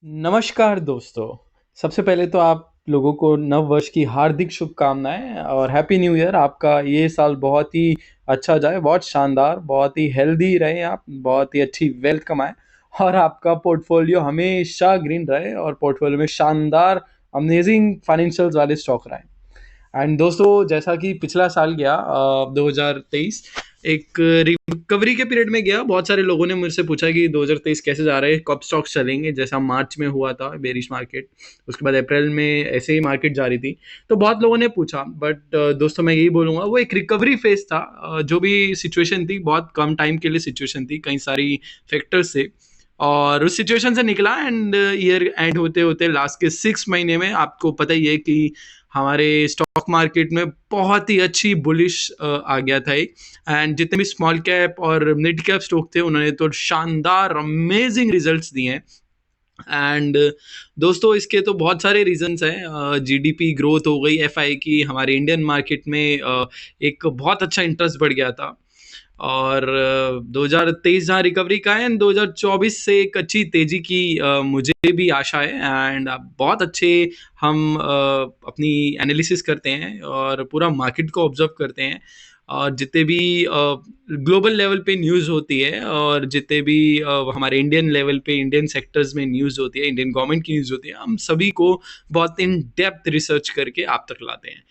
नमस्कार दोस्तों। सबसे पहले तो आप लोगों को नव वर्ष की हार्दिक शुभकामनाएँ और हैप्पी न्यू ईयर। आपका ये साल बहुत ही अच्छा जाए, बहुत शानदार, बहुत ही हेल्दी रहें आप, बहुत ही अच्छी वेल्थ कमाएँ और आपका पोर्टफोलियो हमेशा ग्रीन रहे और पोर्टफोलियो में शानदार अमेज़िंग फाइनेंशियल्स वाले स्टॉक रहें। एंड दोस्तों, जैसा कि पिछला साल गया 2023 एक रिकवरी के पीरियड में गया। बहुत सारे लोगों ने मुझसे पूछा कि 2023 कैसे जा रहे हैं, कब स्टॉक्स चलेंगे। जैसा मार्च में हुआ था बेरिश मार्केट, उसके बाद अप्रैल में ऐसे ही मार्केट जा रही थी। तो बहुत लोगों ने पूछा, बट दोस्तों मैं यही बोलूँगा, वो एक रिकवरी फेज था। जो भी सिचुएशन थी, बहुत कम टाइम के लिए सिचुएशन थी, कई सारी फैक्टर्स से, और उस सिचुएशन से निकला। एंड ईयर एंड होते होते लास्ट के 6 महीने में आपको पता ही है कि हमारे स्टॉक मार्केट में बहुत ही अच्छी बुलिश आ गया था। एंड जितने भी स्मॉल कैप और मिड कैप स्टॉक थे, उन्होंने तो शानदार अमेजिंग रिजल्ट्स दिए हैं। एंड दोस्तों, इसके तो बहुत सारे रीजंस हैं। जीडीपी ग्रोथ हो गई, एफआई की, हमारे इंडियन मार्केट में एक बहुत अच्छा इंटरेस्ट बढ़ गया था। और 2023 जहाँ रिकवरी का है, एंड 2024 से एक अच्छी तेजी की मुझे भी आशा है। एंड बहुत अच्छे हम अपनी एनालिसिस करते हैं और पूरा मार्केट को ऑब्जर्व करते हैं। और जितने भी ग्लोबल लेवल पे न्यूज़ होती है, और जितने भी हमारे इंडियन लेवल पे इंडियन सेक्टर्स में न्यूज़ होती है, इंडियन गवर्नमेंट की न्यूज़ होती है, हम सभी को बहुत इन डेप्थ रिसर्च करके आप तक लाते हैं।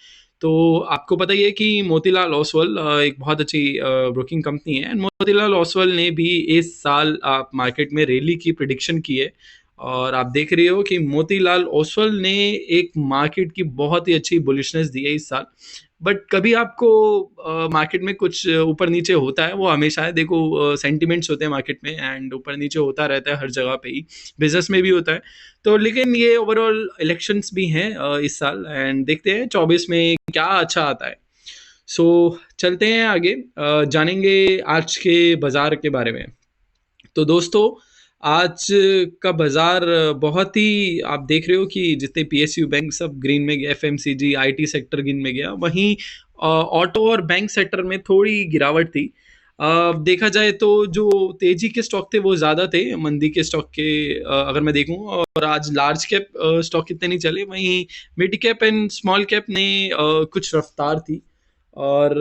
तो आपको पता ही है कि मोतीलाल ओसवाल एक बहुत अच्छी ब्रोकिंग कंपनी है। मोतीलाल ओसवाल ने भी इस साल मार्केट में रैली की प्रिडिक्शन की है। और आप देख रहे हो कि मोतीलाल ओसवाल ने एक मार्केट की बहुत ही अच्छी बुलिशनेस दी है इस साल। बट कभी आपको मार्केट में कुछ ऊपर नीचे होता है, वो हमेशा है। देखो, सेंटिमेंट्स होते हैं मार्केट में, एंड ऊपर नीचे होता रहता है हर जगह पे ही, बिजनेस में भी होता है। तो लेकिन ये ओवरऑल इलेक्शंस भी हैं इस साल, एंड देखते हैं 24 में क्या अच्छा आता है। सो चलते हैं आगे, जानेंगे आज के बाजार के बारे में। तो दोस्तों, आज का बाजार बहुत ही, आप देख रहे हो कि जितने पीएसयू बैंक सब ग्रीन में गए, एफएमसीजी आईटी सेक्टर ग्रीन में गया, वहीं ऑटो और बैंक सेक्टर में थोड़ी गिरावट थी। देखा जाए तो जो तेजी के स्टॉक थे वो ज़्यादा थे मंदी के स्टॉक के, अगर मैं देखूं। और आज लार्ज कैप स्टॉक इतने नहीं चले, वहीं mid cap and small cap ने कुछ रफ्तार थी। और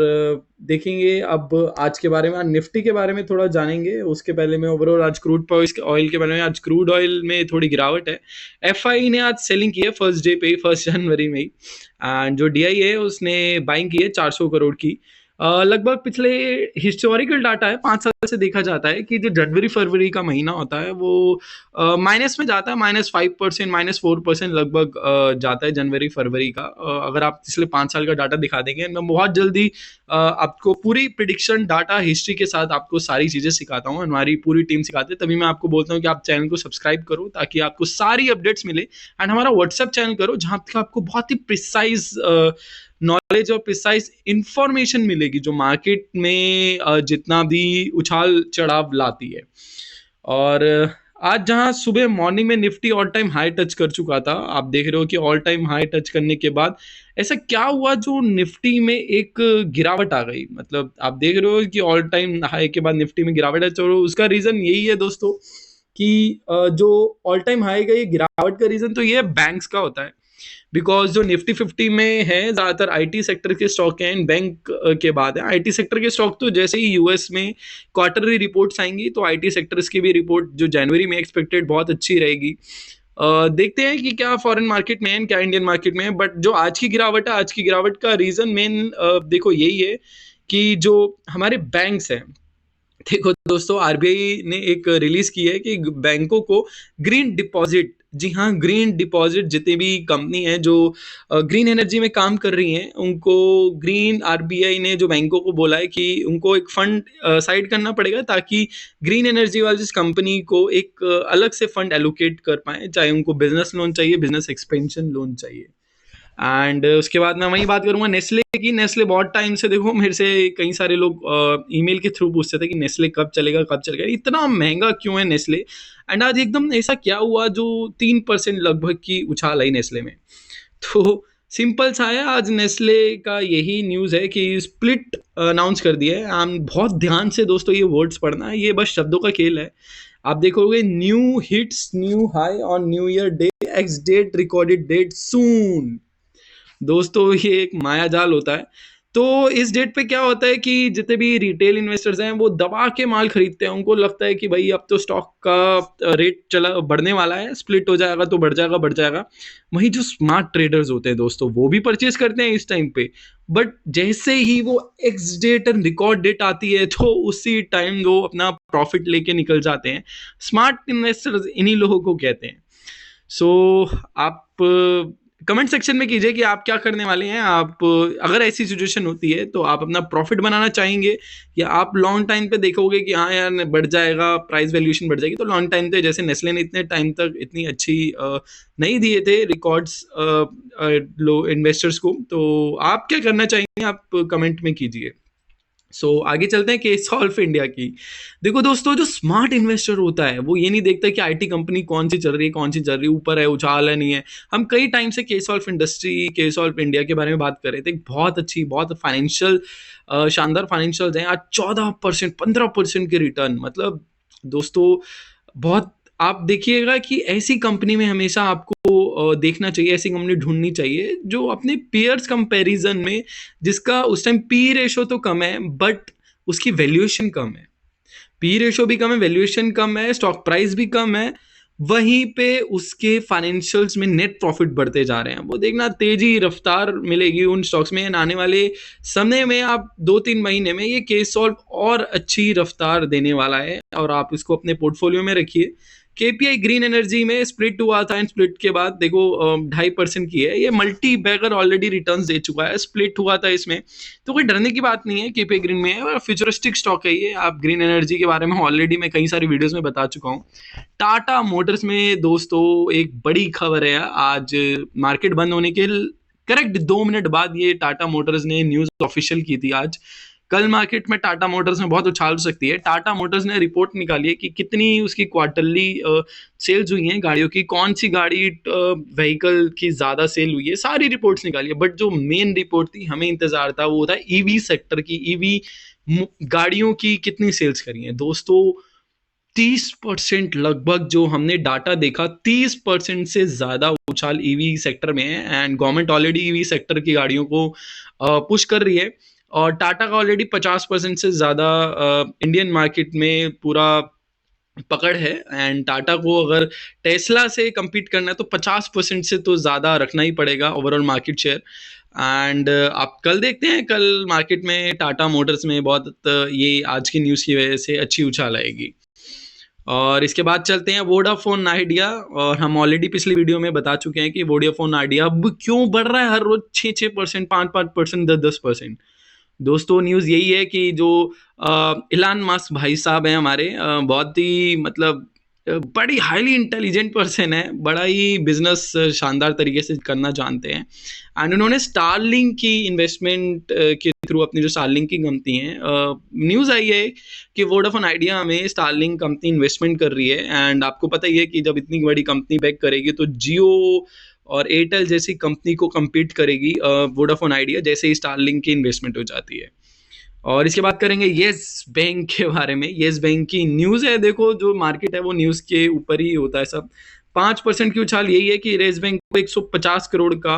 देखेंगे अब आज के बारे में, आज निफ्टी के बारे में थोड़ा जानेंगे। उसके पहले मैं ओवरऑल आज क्रूड ऑयल के बारे में, आज क्रूड ऑयल में थोड़ी गिरावट है। एफआई ने आज सेलिंग की है फर्स्ट डे पे ही, 1 जनवरी में ही। एंड जो डीआई है उसने बाइंग की है 400 करोड़ की। लगभग पिछले हिस्टोरिकल डाटा है, 5 साल से देखा जाता है कि जो जनवरी फरवरी का महीना होता है वो माइनस में जाता है, -5%, -4% लगभग जाता है जनवरी फरवरी का। अगर आप पिछले 5 साल का डाटा दिखा देंगे, मैं बहुत जल्दी आपको पूरी प्रिडिक्शन डाटा हिस्ट्री के साथ आपको सारी चीज़ें सिखाता हूँ। हमारी पूरी टीम सिखाते हैं, तभी मैं आपको बोलता हूँ कि आप चैनल को सब्सक्राइब करो ताकि आपको सारी अपडेट्स मिले। एंड हमारा व्हाट्सएप चैनल करो, जहाँ तक आपको बहुत ही प्रिसाइज नॉलेज और प्रिसाइज इंफॉर्मेशन मिलेगी, जो मार्केट में जितना भी उछाल चढ़ाव लाती है। और आज जहां सुबह मॉर्निंग में Nifty all time high touch कर चुका था, आप देख रहे हो कि ऑल टाइम हाई टच करने के बाद ऐसा क्या हुआ जो निफ्टी में एक गिरावट आ गई। मतलब आप देख रहे हो कि ऑल टाइम हाई के बाद निफ्टी में गिरावट है। तो उसका रीजन यही है दोस्तों कि जो ऑल टाइम हाई का ये गिरावट का रीजन तो ये बैंक्स का होता है। बिकॉज जो निफ्टी 50 में है, ज़्यादातर आईटी सेक्टर के स्टॉक हैं, बैंक के बाद है आईटी सेक्टर के स्टॉक। तो जैसे ही यूएस में क्वार्टरली रिपोर्ट्स आएंगी, तो आईटी सेक्टर्स की भी रिपोर्ट जो जनवरी में एक्सपेक्टेड बहुत अच्छी रहेगी। देखते हैं कि क्या फॉरेन मार्केट में है, क्या इंडियन मार्केट में है। बट जो आज की गिरावट है, आज की गिरावट का रीज़न मेन देखो यही है कि जो हमारे बैंक्स हैं, देखो दोस्तों, आरबीआई ने एक रिलीज की है कि बैंकों को ग्रीन डिपॉजिट, जी हाँ, ग्रीन डिपॉजिट, जितनी भी कंपनी है जो ग्रीन एनर्जी में काम कर रही हैं, उनको ग्रीन, आरबीआई ने जो बैंकों को बोला है कि उनको एक फंड साइड करना पड़ेगा ताकि ग्रीन एनर्जी वाली जिस कंपनी को एक अलग से फंड एलोकेट कर पाए, चाहे उनको बिजनेस लोन चाहिए, बिजनेस एक्सपेंशन लोन चाहिए। एंड उसके बाद मैं वही बात करूंगा नेस्ले की। नेस्ले बहुत टाइम से, देखो, मेरे से कई सारे लोग ईमेल के थ्रू पूछते थे कि नेस्ले कब चलेगा, कब चलेगा, इतना महंगा क्यों है नेस्ले। एंड आज एकदम ऐसा क्या हुआ जो 3% लगभग की उछाल आई नेस्ले में। तो सिंपल सा है, आज नेस्ले का यही न्यूज़ है कि स्प्लिट अनाउंस कर दिया है। बहुत ध्यान से दोस्तों ये वर्ड्स पढ़ना है, ये बस शब्दों का खेल है। आप देखोगे new hits new high on New Year Day, X date recorded date soon. दोस्तों ये एक माया जाल होता है। तो इस डेट पे क्या होता है कि जितने भी रिटेल इन्वेस्टर्स हैं वो दबा के माल खरीदते हैं। उनको लगता है कि भाई अब तो स्टॉक का रेट चला बढ़ने वाला है, स्प्लिट हो जाएगा तो बढ़ जाएगा। वहीं जो स्मार्ट ट्रेडर्स होते हैं दोस्तों वो भी परचेज करते हैं इस टाइम पे। बट जैसे ही वो ex date and record date आती है तो उसी टाइम वो अपना प्रॉफिट लेके निकल जाते हैं। स्मार्ट इन्वेस्टर्स इन्हीं लोगों को कहते हैं। सो आप कमेंट सेक्शन में कीजिए कि आप क्या करने वाले हैं। आप अगर ऐसी सिचुएशन होती है तो आप अपना प्रॉफिट बनाना चाहेंगे, या आप लॉन्ग टाइम पे देखोगे कि हाँ यार बढ़ जाएगा, प्राइस वैल्यूएशन बढ़ जाएगी। तो लॉन्ग टाइम पे जैसे नेस्ले ने इतने टाइम तक इतनी अच्छी नहीं दिए थे रिकॉर्ड्स लो इन्वेस्टर्स को, तो आप क्या करना चाहेंगे आप कमेंट में कीजिए। आगे चलते हैं केस ऑफ इंडिया की। देखो दोस्तों, जो स्मार्ट इन्वेस्टर होता है वो ये नहीं देखता कि आईटी कंपनी कौन सी चल रही है, कौन सी चल रही है, ऊपर है, उछाल है, नहीं है। हम कई टाइम से case of industry, case of India के बारे में बात कर रहे थे। बहुत अच्छी, बहुत फाइनेंशियल, शानदार फाइनेंशियल हैं आज। 14% 15% के रिटर्न, मतलब दोस्तों बहुत। आप देखिएगा कि ऐसी कंपनी में हमेशा आपको देखना चाहिए, ऐसी कंपनी ढूंढनी चाहिए जो अपने पीयर्स कंपैरिजन में, जिसका उस टाइम पी रेशो तो कम है बट उसकी वैल्यूएशन कम है। पी रेशो भी कम है, वैल्यूएशन कम है, स्टॉक प्राइस भी कम है, वहीं पे उसके फाइनेंशियल्स में नेट प्रॉफिट बढ़ते जा रहे हैं। वो देखना तेजी रफ्तार मिलेगी उन स्टॉक्स में। आने वाले समय में आप 2-3 महीने में ये केस सॉल्व और अच्छी रफ्तार देने वाला है, और आप इसको अपने पोर्टफोलियो में रखिए। केपीआई ग्रीन एनर्जी में स्प्लिट हुआ था, एंड स्प्लिट के बाद देखो 2.5% की है। ये मल्टी बैगर ऑलरेडी रिटर्न्स दे चुका है, स्प्लिट हुआ था इसमें, तो कोई डरने की बात नहीं है। केपीआई ग्रीन में है और फ्यूचरिस्टिक स्टॉक है ये। आप ग्रीन एनर्जी के बारे में ऑलरेडी मैं कई सारी वीडियोस में बता चुका हूँ। टाटा मोटर्स में दोस्तों एक बड़ी खबर है। आज मार्केट बंद होने के करेक्ट 2 मिनट बाद ये टाटा मोटर्स ने न्यूज ऑफिशियल की थी आज। कल मार्केट में टाटा मोटर्स में बहुत उछाल हो सकती है। टाटा मोटर्स ने रिपोर्ट निकाली है कि कितनी उसकी क्वार्टरली सेल्स हुई हैं गाड़ियों की, कौन सी गाड़ी व्हीकल की ज़्यादा सेल हुई है, सारी रिपोर्ट्स निकाली है। बट जो मेन रिपोर्ट थी, हमें इंतजार था, वो था ईवी सेक्टर की। ईवी गाड़ियों की कितनी सेल्स करी है दोस्तों। 30% लगभग जो हमने डाटा देखा, 30% से ज़्यादा उछाल ईवी सेक्टर में है। And government already EV sector की गाड़ियों को पुश कर रही है, और टाटा का ऑलरेडी 50% से ज़्यादा इंडियन मार्केट में पूरा पकड़ है। एंड टाटा को अगर टेस्ला से compete करना है तो 50% से तो ज़्यादा रखना ही पड़ेगा ओवरऑल मार्केट शेयर। एंड आप कल देखते हैं, कल मार्केट में टाटा मोटर्स में बहुत ये आज की न्यूज़ की वजह से अच्छी उछाल आएगी। और इसके बाद चलते हैं वोडाफोन आइडिया। और हम ऑलरेडी पिछली वीडियो में बता चुके हैं कि वोडाफोन आइडिया अब क्यों बढ़ रहा है हर रोज 6-6%, 5-5%, 10-10%। दोस्तों न्यूज़ यही है कि जो इलान मस्क भाई साहब हैं हमारे, बहुत ही मतलब बड़ी हाईली इंटेलिजेंट पर्सन है, बड़ा ही बिजनेस शानदार तरीके से करना जानते हैं। एंड उन्होंने स्टारलिंक की इन्वेस्टमेंट के थ्रू अपनी जो स्टारलिंक की कंपनी है, न्यूज़ आई है कि वोडाफोन आइडिया में स्टारलिंक कंपनी इन्वेस्टमेंट कर रही है। एंड आपको पता ही है कि जब इतनी बड़ी कंपनी बैक करेगी तो जियो और एयरटेल जैसी कंपनी को compete करेगी वोडाफोन आइडिया, जैसे ही स्टारलिंक की इन्वेस्टमेंट हो जाती है। और इसके बाद करेंगे येस बैंक के बारे में। येस बैंक की न्यूज़ है, देखो जो मार्केट है वो न्यूज़ के ऊपर ही होता है सब। 5% की उछाल यही है कि येस बैंक को 150 करोड़ का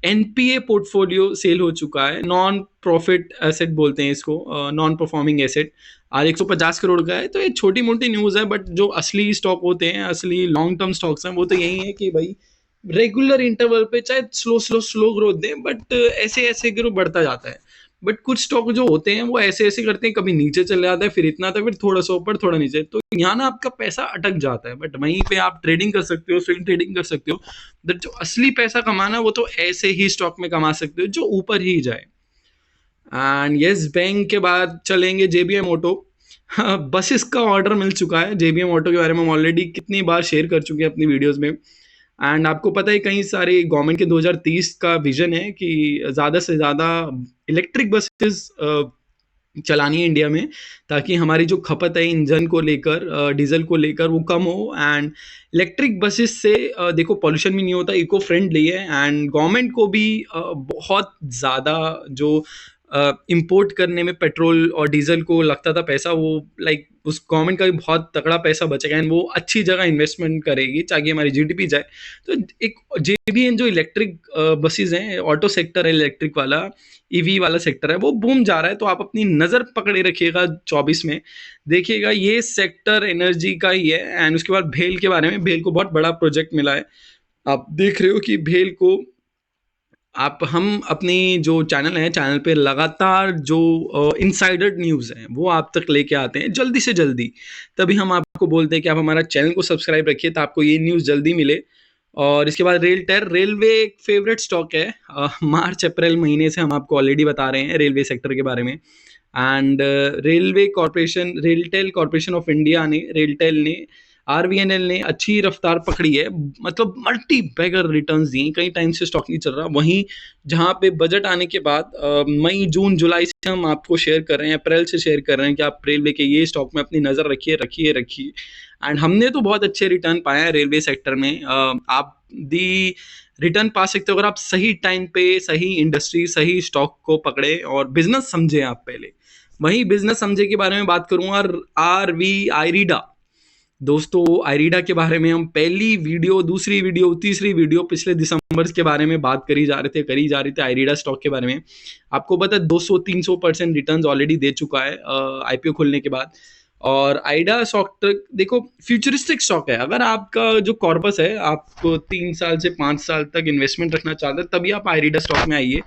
एनपीए पोर्टफोलियो सेल हो चुका है। नॉन प्रॉफिट एसेट बोलते हैं इसको, नॉन परफॉर्मिंग एसेट। आज 150 करोड़ का है, तो ये छोटी मोटी न्यूज़ है। बट जो असली स्टॉक होते हैं, असली लॉन्ग टर्म स्टॉक्स हैं, वो तो यही है कि भाई रेगुलर इंटरवल पे चाहे स्लो ग्रोथ दें, बट ऐसे ऐसे ग्रो बढ़ता जाता है। बट कुछ स्टॉक जो होते हैं वो ऐसे ऐसे करते हैं, कभी नीचे चले जाता है, फिर इतना था, फिर थोड़ा सा ऊपर, थोड़ा नीचे, तो यहाँ ना आपका पैसा अटक जाता है। बट वहीं पे आप ट्रेडिंग कर सकते हो, स्विंग ट्रेडिंग कर सकते हो। बट जो असली पैसा कमाना वो तो ऐसे ही स्टॉक में कमा सकते हो जो ऊपर ही जाए। एंड येस बैंक के बाद चलेंगे जेबीएम ऑटो। बसेस का ऑर्डर मिल चुका है। जेबीएम ऑटो के बारे में हम ऑलरेडी कितनी बार शेयर कर चुके हैं अपनी वीडियोस में। एंड आपको पता है कई सारे गवर्नमेंट के 2030 का विजन है कि ज़्यादा से ज़्यादा इलेक्ट्रिक बसेस चलानी है इंडिया में, ताकि हमारी जो खपत है इंजन को लेकर, डीजल को लेकर, वो कम हो। एंड इलेक्ट्रिक बसेस से देखो पॉल्यूशन भी नहीं होता, इको फ्रेंडली है। एंड गवर्नमेंट को भी बहुत ज़्यादा जो इंपोर्ट करने में पेट्रोल और डीजल को लगता था पैसा, वो लाइक उस गवर्नमेंट का भी बहुत तगड़ा पैसा बचेगा एंड वो अच्छी जगह इन्वेस्टमेंट करेगी ताकि हमारी जीडीपी जाए। तो एक जेबीएन जो इलेक्ट्रिक बसेस हैं, ऑटो सेक्टर है इलेक्ट्रिक वाला, ईवी वाला सेक्टर है, वो बूम जा रहा है। तो आप अपनी नज़र पकड़े रखिएगा 24 में, देखिएगा ये सेक्टर एनर्जी का ही है। एंड उसके बाद भेल के बारे में, भेल को बहुत बड़ा प्रोजेक्ट मिला है। आप देख रहे हो कि भेल को आप हम अपनी जो चैनल है, चैनल पे लगातार जो इनसाइडर न्यूज़ हैं वो आप तक लेके आते हैं जल्दी से जल्दी। तभी हम आपको बोलते हैं कि आप हमारा चैनल को सब्सक्राइब रखिए तो आपको ये न्यूज़ जल्दी मिले। और इसके बाद रेलटेल, रेलवे एक फेवरेट स्टॉक है। मार्च अप्रैल महीने से हम आपको ऑलरेडी बता रहे हैं रेलवे सेक्टर के बारे में। And railway corporation, RailTel corporation of India ने, रेलटेल ने, आरबीएनएल ने अच्छी रफ्तार पकड़ी है, मतलब मल्टी बैगर रिटर्न्स दिए। कई टाइम से स्टॉक नहीं चल रहा। वहीं जहां पे बजट आने के बाद मई जून जुलाई से हम आपको शेयर कर रहे हैं, अप्रैल से शेयर कर रहे हैं कि आप रेलवे के ये स्टॉक में अपनी नज़र रखिए रखिए रखिए। एंड हमने तो बहुत अच्छे रिटर्न पाए हैं रेलवे सेक्टर में। आप दी रिटर्न पा सकते हो अगर आप सही टाइम पे सही इंडस्ट्री सही स्टॉक को पकड़े और बिजनेस समझे आप पहले। वही बिजनेस समझे के बारे में बात करूंगा, आर वी आईरीडा। दोस्तों आईरीडा के बारे में हम पहली वीडियो, दूसरी वीडियो, तीसरी वीडियो पिछले दिसंबर के बारे में बात करी जा रहे थे आईरीडा स्टॉक के बारे में। आपको पता है 200-300% रिटर्न्स ऑलरेडी दे चुका है आईपीओ खुलने के बाद। और आईडा स्टॉक देखो फ्यूचरिस्टिक स्टॉक है। अगर आपका जो कॉर्पस है, आपको 3 साल से 5 साल तक इन्वेस्टमेंट रखना चाहते हैं, तभी आप आईरीडा स्टॉक में आइए।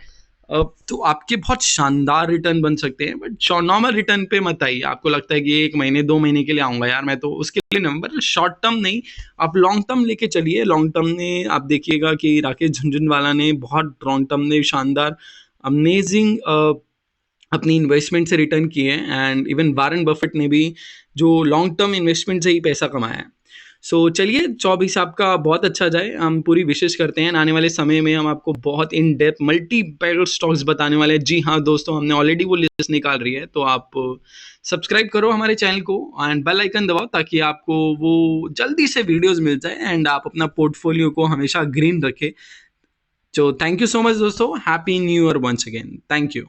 तो आपके बहुत शानदार रिटर्न बन सकते हैं। बट नॉर्मल रिटर्न पे मत आइए। आपको लगता है कि 1 महीने 2 महीने के लिए आऊँगा यार मैं, तो उसके लिए नंबर शॉर्ट टर्म नहीं, आप लॉन्ग टर्म लेके चलिए। लॉन्ग टर्म में आप देखिएगा कि राकेश झुनझुनवाला ने बहुत लॉन्ग टर्म में शानदार अमेजिंग अपनी इन्वेस्टमेंट से रिटर्न किए हैं। एंड इवन वारेन बफेट ने भी जो लॉन्ग टर्म इन्वेस्टमेंट से ही पैसा कमाया है। सो चलिए 24 आपका बहुत अच्छा जाए, हम पूरी विशेष करते हैं। आने वाले समय में हम आपको बहुत in depth multibagger stocks बताने वाले हैं। जी हाँ दोस्तों, हमने ऑलरेडी वो लिस्ट निकाल रही है। तो आप सब्सक्राइब करो हमारे चैनल को एंड बेल आइकन दबाओ ताकि आपको वो जल्दी से वीडियोस मिल जाए एंड आप अपना पोर्टफोलियो को हमेशा ग्रीन रखें। तो थैंक यू सो मच दोस्तों, happy new year once again, thank you.